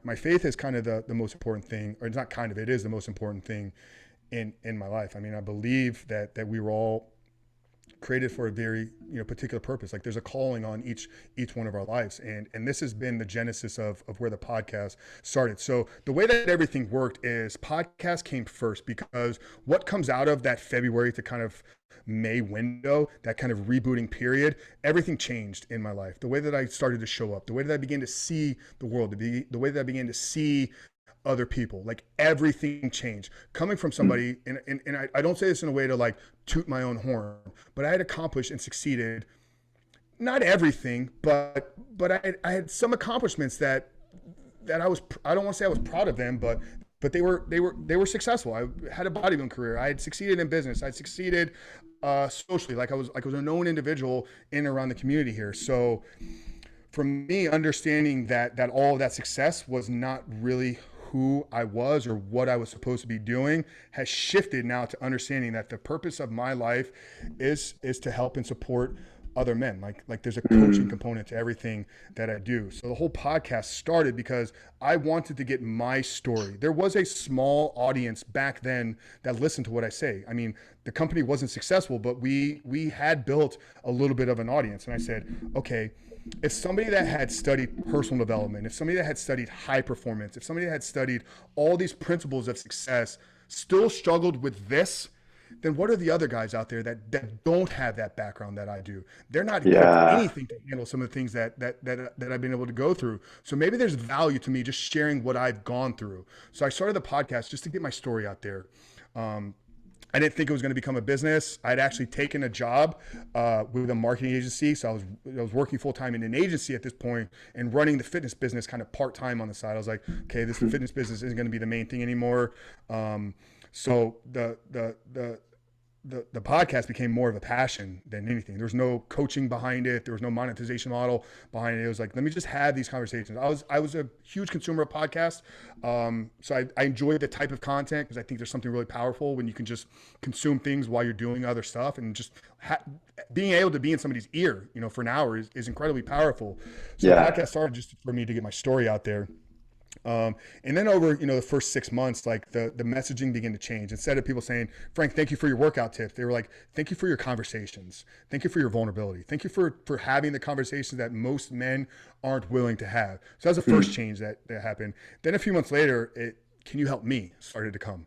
my faith is kind of the most important thing, or it's not kind of, it is the most important thing in my life. I mean, I believe that we were all created for a very particular purpose. Like there's a calling on each one of our lives, and this has been the genesis of where the podcast started. So the way that everything worked is podcast came first, because what comes out of that February to kind of May window, that kind of rebooting period, everything changed in my life. The way that I started to show up, the way that I began to see the world, the way that I began to see other people, like everything changed. Coming from somebody, and I don't say this in a way to like toot my own horn, but I had accomplished and succeeded, not everything, but I had some accomplishments that I don't want to say I was proud of them, but they were successful. I had a bodybuilding career. I had succeeded in business. I had succeeded socially. Like I was a known individual in and around the community here. So for me, understanding that all of that success was not really who I was or what I was supposed to be doing has shifted now to understanding that the purpose of my life is to help and support other men. Like there's a coaching component to everything that I do. So the whole podcast started because I wanted to get my story. There was a small audience back then that listened to what I say. I mean, the company wasn't successful, but we had built a little bit of an audience. And I said, okay, if somebody that had studied personal development, if somebody that had studied high performance, if somebody that had studied all these principles of success still struggled with this, then what are the other guys out there that don't have that background that I do? They're not equipped Yeah. anything to handle some of the things that I've been able to go through. So maybe there's value to me just sharing what I've gone through. So I started the podcast just to get my story out there. I didn't think it was going to become a business. I'd actually taken a job with a marketing agency. So I was working full time in an agency at this point and running the fitness business kind of part time on the side. I was like, okay, this fitness business isn't going to be the main thing anymore. So the podcast became more of a passion than anything. There was no coaching behind it. There was no monetization model behind it. It was like, let me just have these conversations. I was a huge consumer of podcasts. So I enjoy the type of content because I think there's something really powerful when you can just consume things while you're doing other stuff, and just being able to be in somebody's ear, for an hour is incredibly powerful. So the Yeah. podcast started just for me to get my story out there. And then over, the first 6 months, like the messaging began to change. Instead of people saying, Frank, thank you for your workout tips, they were like, thank you for your conversations. Thank you for your vulnerability. Thank you for having the conversations that most men aren't willing to have. So that was the first change that happened. Then a few months later, can you help me started to come.